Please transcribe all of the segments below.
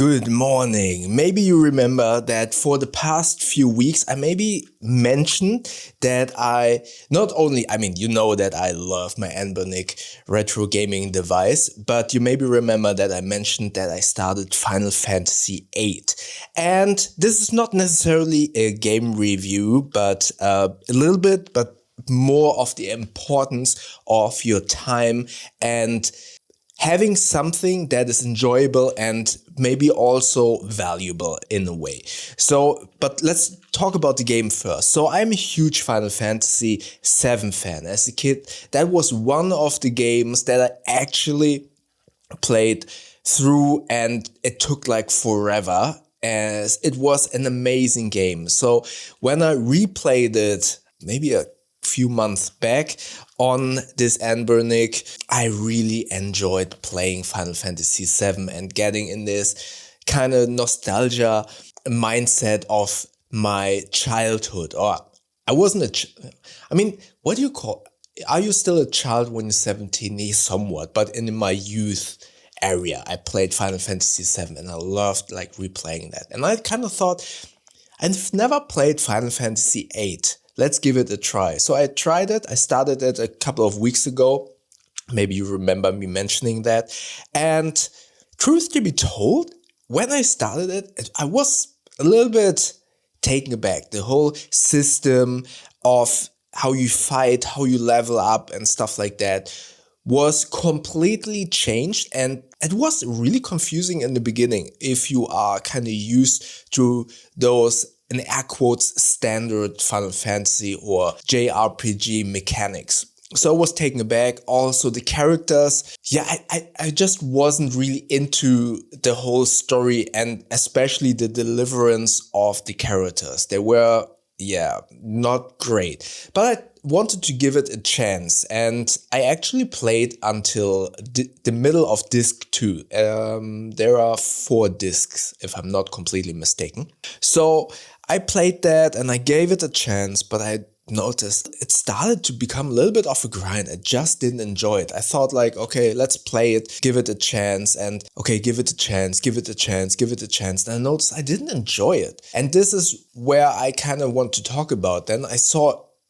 Good morning. Maybe you remember that for the past few weeks, I maybe mentioned that you know that I love my Anbernic retro gaming device, but you maybe remember that I mentioned that I started Final Fantasy VIII. And this is not necessarily a game review, but a little bit, but more of the importance of your time and having something that is enjoyable and maybe also valuable in a way. But let's talk about the game first. So I'm a huge Final Fantasy VII fan. As a kid, that was one of the games that I actually played through, and it took like forever, as it was an amazing game. So when I replayed it, maybe a few months back on this Anbernic, I really enjoyed playing Final Fantasy VII and getting in this kind of nostalgia mindset of my childhood. Or I wasn't what do you call? Are you still a child when you're 17? Somewhat, but in my youth area, I played Final Fantasy VII and I loved like replaying that. And I kind of thought, I've never played Final Fantasy VIII. Let's give it a try. So I tried it. I started it a couple of weeks ago. Maybe you remember me mentioning that. And truth to be told, when I started it, I was a little bit taken aback. The whole system of how you fight, how you level up and stuff like that was completely changed. And it was really confusing in the beginning if you are kind of used to those, in air quotes, standard Final Fantasy or JRPG mechanics. So I was taken aback. Also the characters, I just wasn't really into the whole story and especially the deliverance of the characters. They were, not great. But I wanted to give it a chance, and I actually played until the middle of disc 2. There are 4 discs, if I'm not completely mistaken. So I played that and I gave it a chance, but I noticed it started to become a little bit of a grind. I just didn't enjoy it. I thought like, okay, let's play it, give it a chance, and okay, give it a chance. And I noticed I didn't enjoy it. And this is where I kind of want to talk about. Then I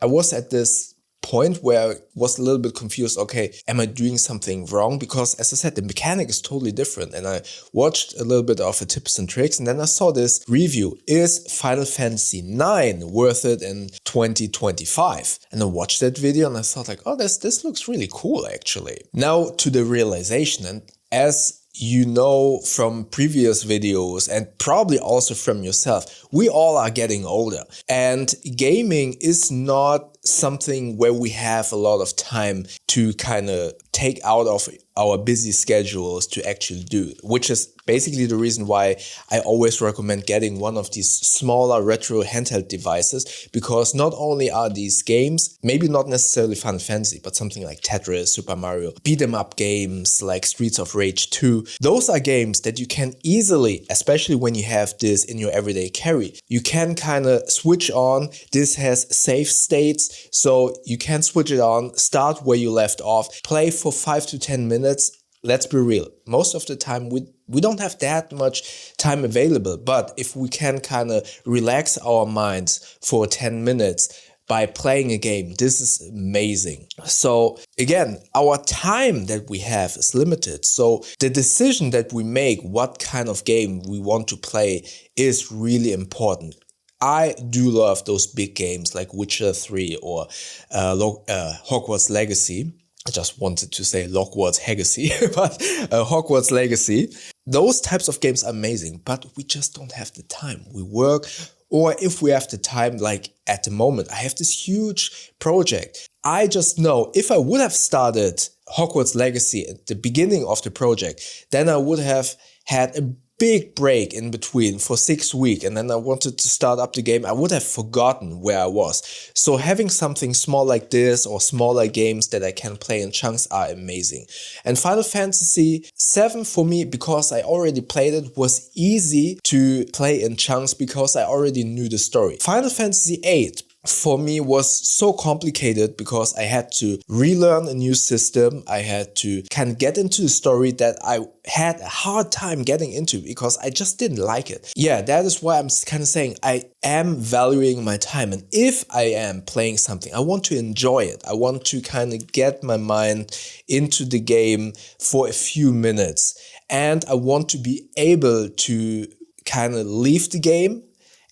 was at this point where I was a little bit confused. Okay, am I doing something wrong? Because as I said, the mechanic is totally different. And I watched a little bit of the tips and tricks, and then I saw this review. Is Final Fantasy IX worth it in 2025? And I watched that video and I thought like, oh, this looks really cool actually. Now to the realization, and as you know from previous videos and probably also from yourself, we all are getting older, and gaming is not something where we have a lot of time to kind of take out of our busy schedules to actually do, which is basically the reason why I always recommend getting one of these smaller retro handheld devices, because not only are these games, maybe not necessarily Final Fantasy, but something like Tetris, Super Mario, beat 'em up games like Streets of Rage 2, those are games that you can easily, especially when you have this in your everyday carry, you can kind of switch on. This has save states, so you can switch it on, start where you left off, play for 5 to 10 minutes. Let's be real. Most of the time we don't have that much time available, but if we can kind of relax our minds for 10 minutes by playing a game, this is amazing. So again, our time that we have is limited. So the decision that we make, what kind of game we want to play, is really important. I do love those big games like Witcher 3 or Hogwarts Legacy. I just wanted to say Hogwarts Legacy, but Hogwarts Legacy. Those types of games are amazing, but we just don't have the time. We work, or if we have the time, like at the moment, I have this huge project. I just know if I would have started Hogwarts Legacy at the beginning of the project, then I would have had a big break in between for 6 weeks, and then I wanted to start up the game. I would have forgotten where I was. So having something small like this or smaller games that I can play in chunks are amazing. And Final Fantasy VII for me, because I already played it, was easy to play in chunks because I already knew the story. Final Fantasy VIII, for me was so complicated because I had to relearn a new system. I had to kind of get into the story that I had a hard time getting into because I just didn't like it. Yeah, that is why I'm kind of saying I am valuing my time. And if I am playing something, I want to enjoy it. I want to kind of get my mind into the game for a few minutes. And I want to be able to kind of leave the game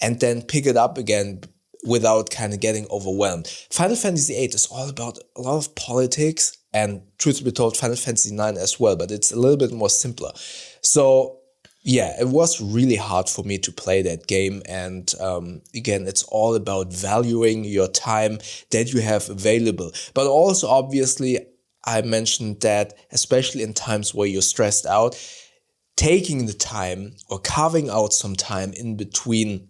and then pick it up again without kind of getting overwhelmed. Final Fantasy VIII is all about a lot of politics, and truth be told, Final Fantasy IX as well, but it's a little bit more simpler. So yeah, it was really hard for me to play that game. And again, it's all about valuing your time that you have available. But also, obviously, I mentioned that, especially in times where you're stressed out, taking the time or carving out some time in between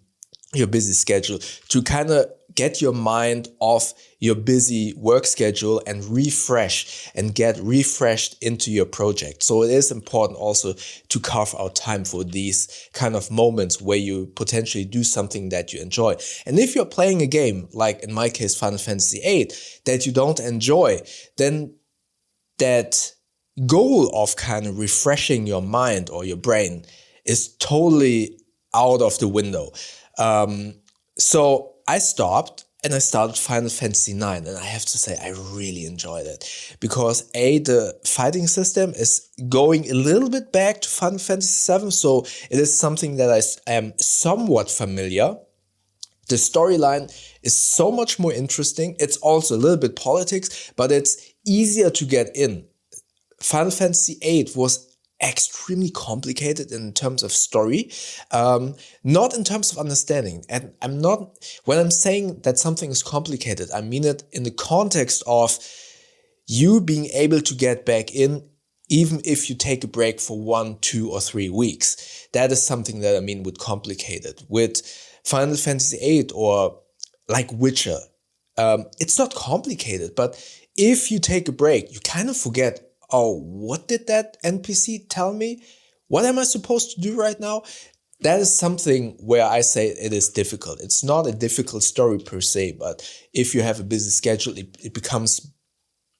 your busy schedule to kind of get your mind off your busy work schedule and refresh and get refreshed into your project. So it is important also to carve out time for these kind of moments where you potentially do something that you enjoy. And if you're playing a game, like in my case, Final Fantasy VIII, that you don't enjoy, then that goal of kind of refreshing your mind or your brain is totally out of the window. So I stopped and I started Final Fantasy IX, and I have to say I really enjoyed it because the fighting system is going a little bit back to Final Fantasy VII, so it is something that I am somewhat familiar. The storyline is so much more interesting. It's also a little bit politics, but it's easier to get in. Final Fantasy VIII was extremely complicated in terms of story, not in terms of understanding. And when I'm saying that something is complicated, I mean it in the context of you being able to get back in, even if you take a break for 1, 2, or 3 weeks. That is something that I mean with complicated. With Final Fantasy VIII or like Witcher, it's not complicated, but if you take a break, you kind of forget, oh, what did that NPC tell me? What am I supposed to do right now? That is something where I say it is difficult. It's not a difficult story per se, but if you have a busy schedule, it becomes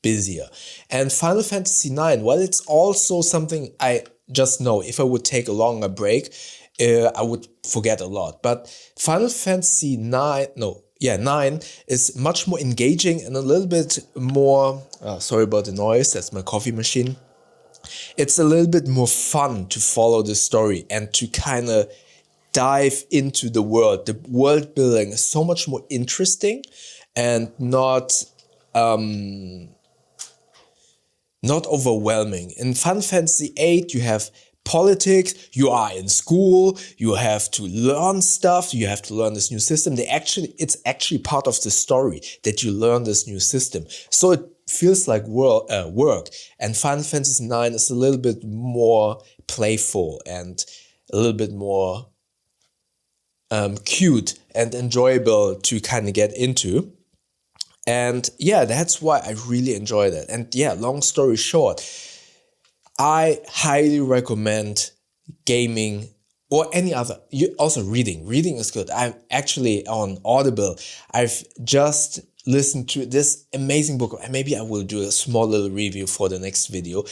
busier. And Final Fantasy IX, well, it's also something I just know. If I would take a longer break, I would forget a lot. But Final Fantasy IX is much more engaging and a little bit more, sorry about the noise, that's my coffee machine. It's a little bit more fun to follow the story and to kind of dive into the world. The world building is so much more interesting and not overwhelming. In Final Fantasy VIII, you have politics, you are in school, you have to learn stuff, you have to learn this new system. It's actually part of the story that you learn this new system. So it feels like work. And Final Fantasy IX is a little bit more playful and a little bit more cute and enjoyable to kind of get into. And yeah, that's why I really enjoyed it. And yeah, long story short, I highly recommend gaming or any other. Also reading. Reading is good. I'm actually on Audible. I've just listened to this amazing book. And maybe I will do a small little review for the next video.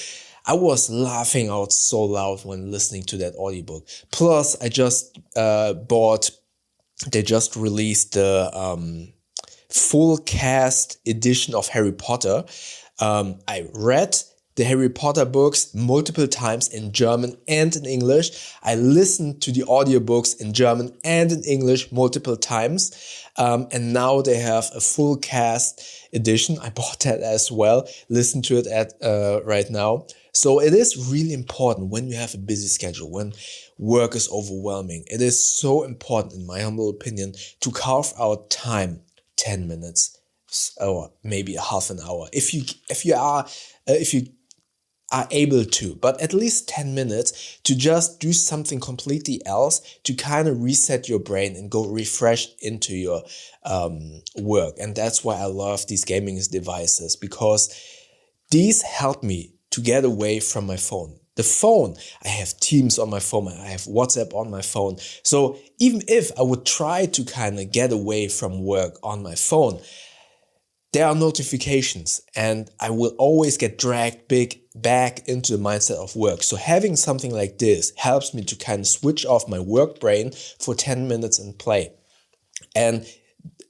I was laughing out so loud when listening to that audiobook. Plus, I just they just released the full cast edition of Harry Potter. I read the Harry Potter books multiple times in German and in English. I listened to the audiobooks in German and in English multiple times. And now they have a full cast edition. I bought that as well. Listen to it right now. So it is really important when you have a busy schedule, when work is overwhelming. It is so important, in my humble opinion, to carve out time, 10 minutes or maybe a half an hour. If you are able to, but at least 10 minutes to just do something completely else to kind of reset your brain and go refresh into your work. And that's why I love these gaming devices, because these help me to get away from my phone. the phone. I have Teams on my phone, I have WhatsApp on my phone. So even if I would try to kind of get away from work on my phone, there are notifications and I will always get dragged back into the mindset of work. So having something like this helps me to kind of switch off my work brain for 10 minutes and play. And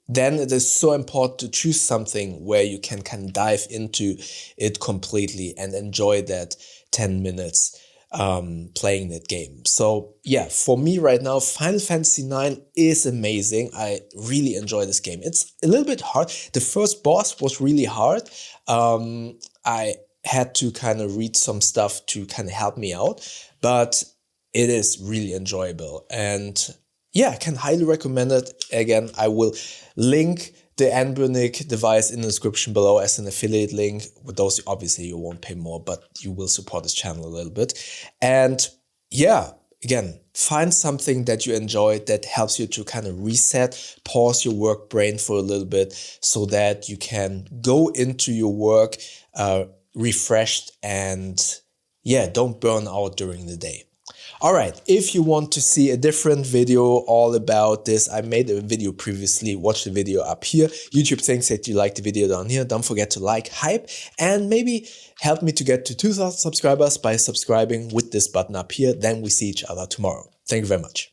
then it is so important to choose something where you can kind of dive into it completely and enjoy that 10 minutes playing that game. So yeah, for me right now, Final Fantasy IX is amazing. I really enjoy this game. It's a little bit hard. The first boss was really hard. I had to kind of read some stuff to kind of help me out, but it is really enjoyable. And yeah, I can highly recommend it. Again, I will link the Anbernic device in the description below as an affiliate link. With those, obviously you won't pay more, but you will support this channel a little bit. And yeah, again, find something that you enjoy that helps you to kind of reset, pause your work brain for a little bit so that you can go into your work refreshed and yeah, don't burn out during the day. All right, if you want to see a different video all about this, I made a video previously, watch the video up here. YouTube thinks that you like the video down here. Don't forget to like, hype, and maybe help me to get to 2,000 subscribers by subscribing with this button up here. Then we see each other tomorrow. Thank you very much.